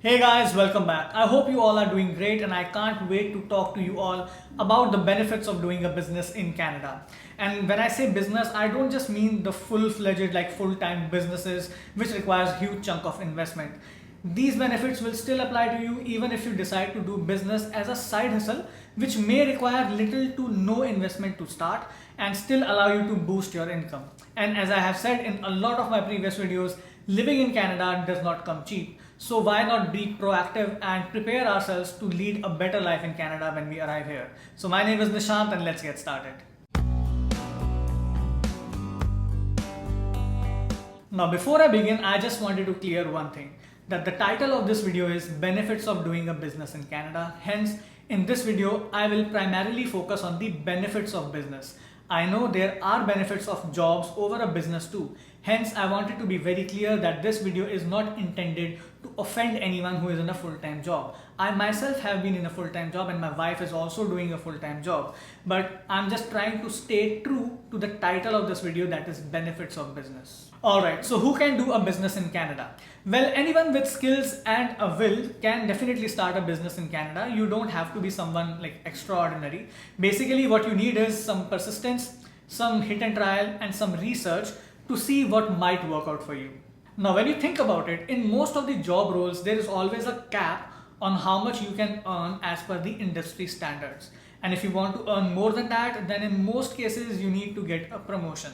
Hey guys, welcome back. I hope you all are doing great and I can't wait to talk to you all about the benefits of doing a business in Canada. And when I say business, I don't just mean the full-fledged like full-time businesses which requires huge chunk of investment. These benefits will still apply to you even if you decide to do business as a side hustle, which may require little to no investment to start and still allow you to boost your income. And as I have said in a lot of my previous videos, living in Canada does not come cheap. So why not be proactive and prepare ourselves to lead a better life in Canada when we arrive here? So my name is Nishant and let's get started. Now before I begin, I just wanted to clear one thing, that the title of this video is Benefits of Doing a Business in Canada. Hence, in this video, I will primarily focus on the benefits of business. I know there are benefits of jobs over a business too. Hence, I wanted to be very clear that this video is not intended to offend anyone who is in a full-time job. I myself have been in a full-time job and my wife is also doing a full-time job. But I'm just trying to stay true to the title of this video, that is Benefits of Business. Alright, so who can do a business in Canada? Well, anyone with skills and a will can definitely start a business in Canada. You don't have to be someone like extraordinary. Basically, what you need is some persistence, some hit and trial, and some research to see what might work out for you. Now, when you think about it, in most of the job roles, there is always a cap on how much you can earn as per the industry standards. And if you want to earn more than that, then in most cases, you need to get a promotion.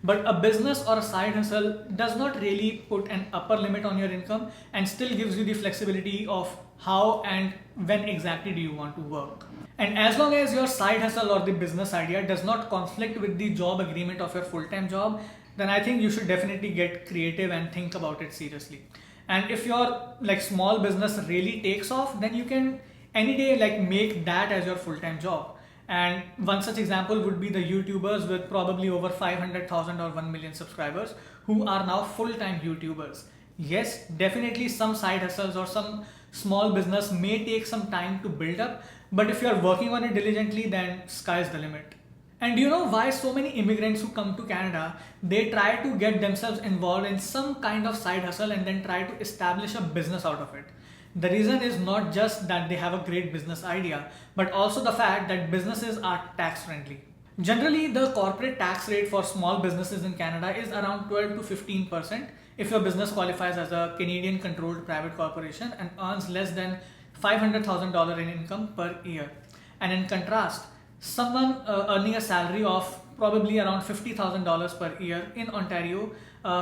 But a business or a side hustle does not really put an upper limit on your income and still gives you the flexibility of how and when exactly do you want to work. And as long as your side hustle or the business idea does not conflict with the job agreement of your full-time job, then I think you should definitely get creative and think about it seriously. And if your like small business really takes off, then you can any day like make that as your full-time job. And one such example would be the YouTubers with probably over 500,000 or 1 million subscribers who are now full-time YouTubers. Yes, definitely some side hustles or some small business may take some time to build up, but if you're working on it diligently, then sky's the limit. And do you know why so many immigrants who come to Canada, they try to get themselves involved in some kind of side hustle and then try to establish a business out of it? The reason is not just that they have a great business idea, but also the fact that businesses are tax friendly. Generally, the corporate tax rate for small businesses in Canada is around 12 to 15% if your business qualifies as a Canadian controlled private corporation and earns less than $500,000 in income per year. And in contrast, someone earning a salary of probably around $50,000 per year in Ontario,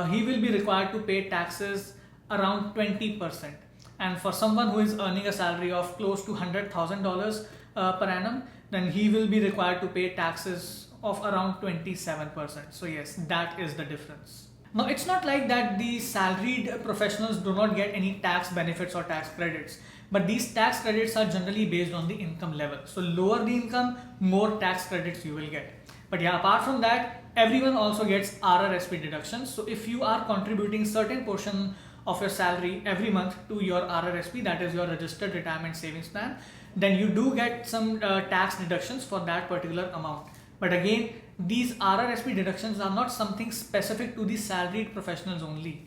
he will be required to pay taxes around 20%. And for someone who is earning a salary of close to $100,000 per annum, then he will be required to pay taxes of around 27%. So yes, that is the difference. Now, it's not like that the salaried professionals do not get any tax benefits or tax credits, but these tax credits are generally based on the income level. So lower the income, more tax credits you will get. But yeah, apart from that, everyone also gets Rrsp deductions. So if you are contributing certain portion of your salary every month to your Rrsp, that is your registered retirement savings plan, then you do get some tax deductions for that particular amount. But again, these Rrsp deductions are not something specific to the salaried professionals only.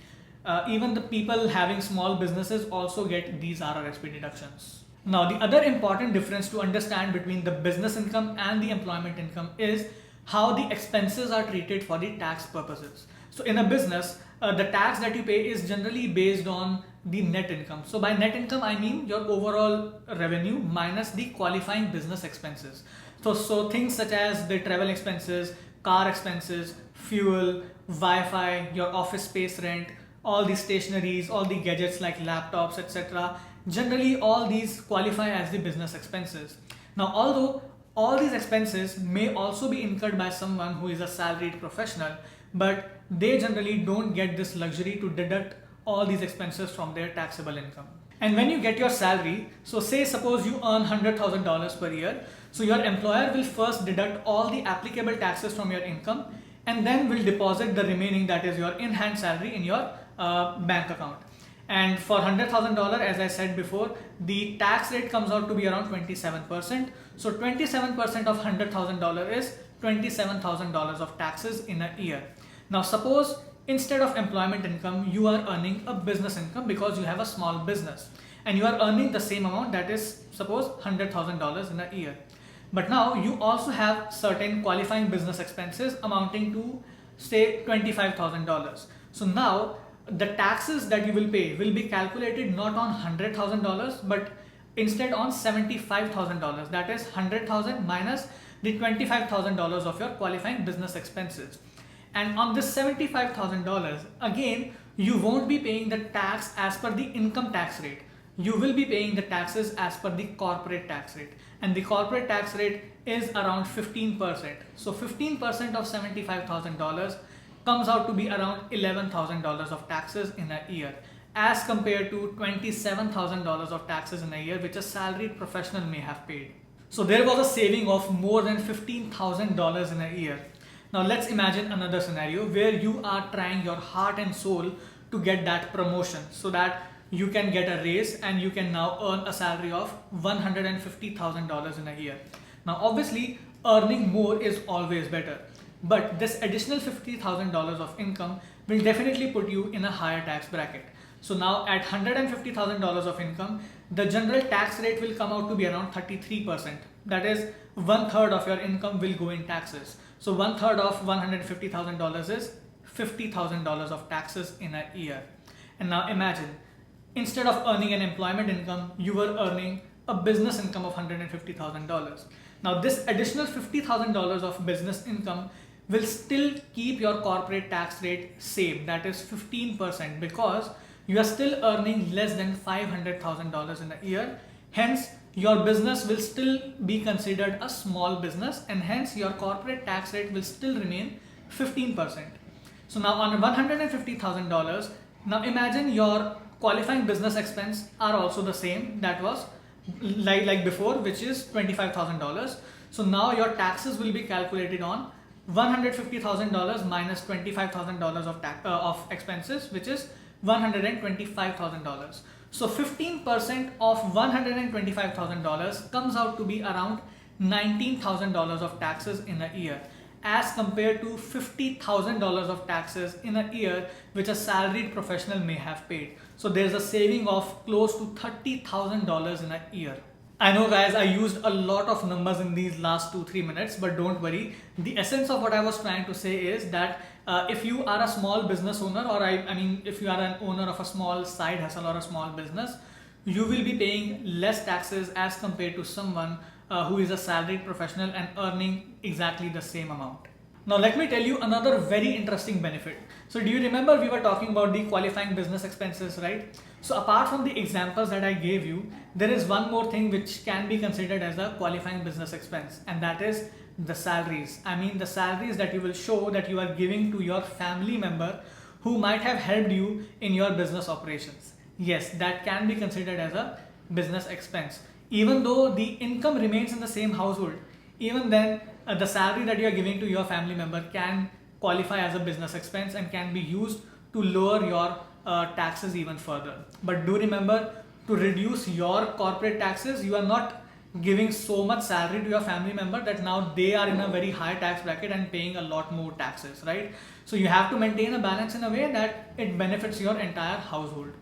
Even the people having small businesses also get these Rrsp deductions. Now, the other important difference to understand between the business income and the employment income is how the expenses are treated for the tax purposes. So in a business, the tax that you pay is generally based on the net income. So by net income, I mean your overall revenue minus the qualifying business expenses. So things such as the travel expenses, car expenses, fuel, Wi-Fi, your office space rent, all the stationaries, all the gadgets like laptops, etc. Generally, all these qualify as the business expenses. Now, although all these expenses may also be incurred by someone who is a salaried professional, but they generally don't get this luxury to deduct all these expenses from their taxable income. And when you get your salary, so say suppose you earn $100,000 per year, so your employer will first deduct all the applicable taxes from your income and then will deposit the remaining, that is your in-hand salary, in your bank account. And for $100,000, as I said before, the tax rate comes out to be around 27%. So 27% of $100,000 is $27,000 of taxes in a year. Now suppose instead of employment income, you are earning a business income because you have a small business. and you are earning the same amount, that is suppose $100,000 in a year. But now you also have certain qualifying business expenses amounting to say $25,000. So now the taxes that you will pay will be calculated not on $100,000 but instead on $75,000. That is 100,000 minus the $25,000 of your qualifying business expenses. And on this $75,000, again, you won't be paying the tax as per the income tax rate. You will be paying the taxes as per the corporate tax rate. And the corporate tax rate is around 15%. So 15% of $75,000 comes out to be around $11,000 of taxes in a year, as compared to $27,000 of taxes in a year which a salaried professional may have paid. So there was a saving of more than $15,000 in a year. Now let's imagine another scenario where you are trying your heart and soul to get that promotion so that you can get a raise and you can now earn a salary of $150,000 in a year. Now obviously earning more is always better, but this additional $50,000 of income will definitely put you in a higher tax bracket. So now at $150,000 of income, the general tax rate will come out to be around 33%. That is 1/3 of your income will go in taxes. So 1/3 of $150,000 is $50,000 of taxes in a year. And now imagine, instead of earning an employment income, you were earning a business income of $150,000. Now this additional $50,000 of business income will still keep your corporate tax rate same, that is 15%, because you are still earning less than $500,000 in a year. Hence, your business will still be considered a small business, and hence your corporate tax rate will still remain 15%. So now on $150,000, now imagine your qualifying business expense are also the same, that was like before, which is $25,000. So now your taxes will be calculated on $150,000 minus $25,000 of expenses, which is $125,000. So 15% of $125,000 comes out to be around $19,000 of taxes in a year, as compared to $50,000 of taxes in a year which a salaried professional may have paid. So there's a saving of close to $30,000 in a year. I know guys, I used a lot of numbers in these last 2-3 minutes, but don't worry. The essence of what I was trying to say is that if you are a small business owner, or I mean if you are an owner of a small side hustle or a small business, you will be paying less taxes as compared to someone who is a salaried professional and earning exactly the same amount. Now let me tell you another very interesting benefit. So do you remember we were talking about the qualifying business expenses, right? So apart from the examples that I gave you, there is one more thing which can be considered as a qualifying business expense, and that is the salaries. I mean the salaries that you will show that you are giving to your family member who might have helped you in your business operations. Yes, that can be considered as a business expense. Even though the income remains in the same household, even then the salary that you are giving to your family member can qualify as a business expense and can be used to lower your taxes even further. But do remember, to reduce your corporate taxes, you are not giving so much salary to your family member that now they are in a very high tax bracket and paying a lot more taxes, right? So you have to maintain a balance in a way that it benefits your entire household.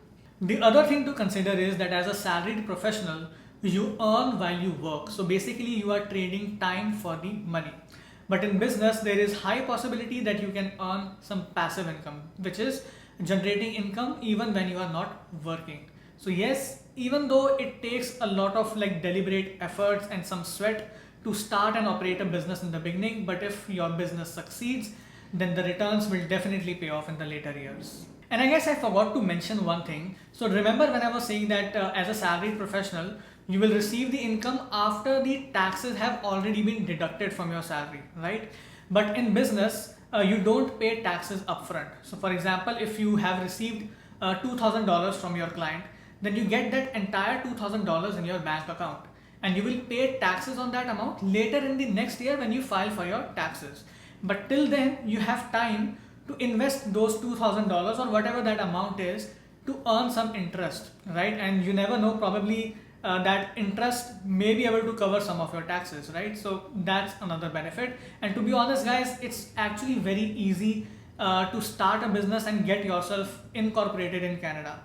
The other thing to consider is that as a salaried professional, you earn while you work. So basically you are trading time for the money. But in business, there is high possibility that you can earn some passive income, which is generating income even when you are not working. So yes, even though it takes a lot of deliberate efforts and some sweat to start and operate a business in the beginning, but if your business succeeds, then the returns will definitely pay off in the later years. And I guess I forgot to mention one thing. So remember when I was saying that as a salaried professional, you will receive the income after the taxes have already been deducted from your salary, right? But in business, you don't pay taxes upfront. So for example, if you have received $2,000 from your client, then you get that entire $2,000 in your bank account, and you will pay taxes on that amount later in the next year when you file for your taxes. But till then, you have time to invest those $2,000 or whatever that amount is to earn some interest, right? And you never know, probably that interest may be able to cover some of your taxes, right? So that's another benefit. And to be honest guys, it's actually very easy to start a business and get yourself incorporated in Canada.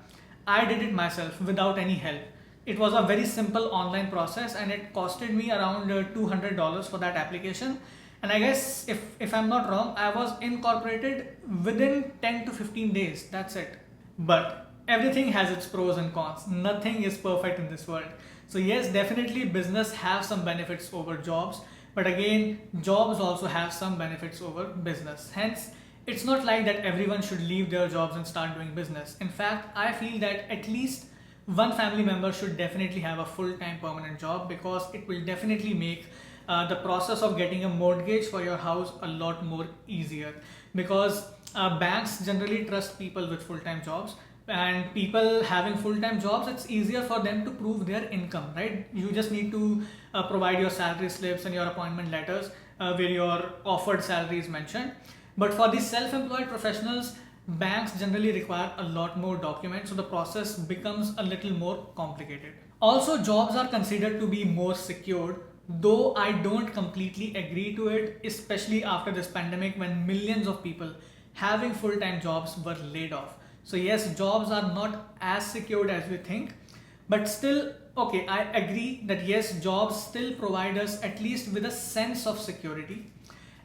I did it myself without any help. It was a very simple online process and it costed me around $200 for that application. And I guess if I'm not wrong, I was incorporated within 10 to 15 days. That's it. But everything has its pros and cons. Nothing is perfect in this world. So yes, definitely business have some benefits over jobs. But again, jobs also have some benefits over business. Hence, it's not like that everyone should leave their jobs and start doing business. In fact, I feel that at least one family member should definitely have a full-time permanent job, because it will definitely make the process of getting a mortgage for your house a lot more easier, because banks generally trust people with full-time jobs, and people having full-time jobs, it's easier for them to prove their income, right? You just need to provide your salary slips and your appointment letters where your offered salary is mentioned. But for the self-employed professionals, banks generally require a lot more documents, so the process becomes a little more complicated. Also, jobs are considered to be more secured, though I don't completely agree to it, especially after this pandemic when millions of people having full-time jobs were laid off. So yes, jobs are not as secured as we think, but still, okay, I agree that yes, jobs still provide us at least with a sense of security.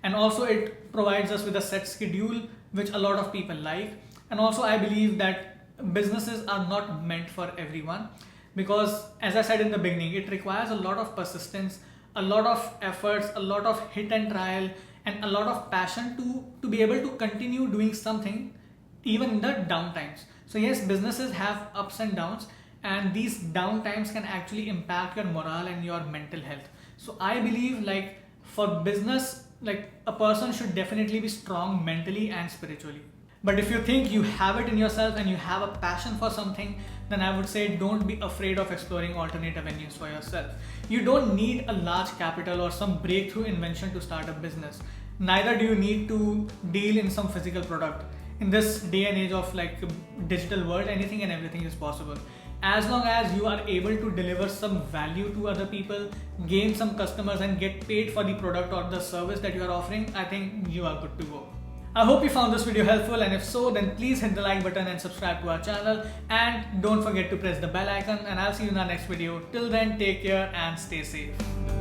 And also it provides us with a set schedule, which a lot of people like. And also I believe that businesses are not meant for everyone, because as I said in the beginning, it requires a lot of persistence, a lot of efforts, a lot of hit and trial, and a lot of passion to be able to continue doing something even in the down times. So yes, businesses have ups and downs, and these down times can actually impact your morale and your mental health. So I believe like for business, like a person should definitely be strong mentally and spiritually. But if you think you have it in yourself and you have a passion for something, then I would say don't be afraid of exploring alternate avenues for yourself. You don't need a large capital or some breakthrough invention to start a business. Neither do you need to deal in some physical product. In this day and age of like digital world, anything and everything is possible. As long as you are able to deliver some value to other people, gain some customers and get paid for the product or the service that you are offering, I think you are good to go. I hope you found this video helpful, and if so, then please hit the like button and subscribe to our channel, and don't forget to press the bell icon, and I'll see you in our next video. Till then, take care and stay safe.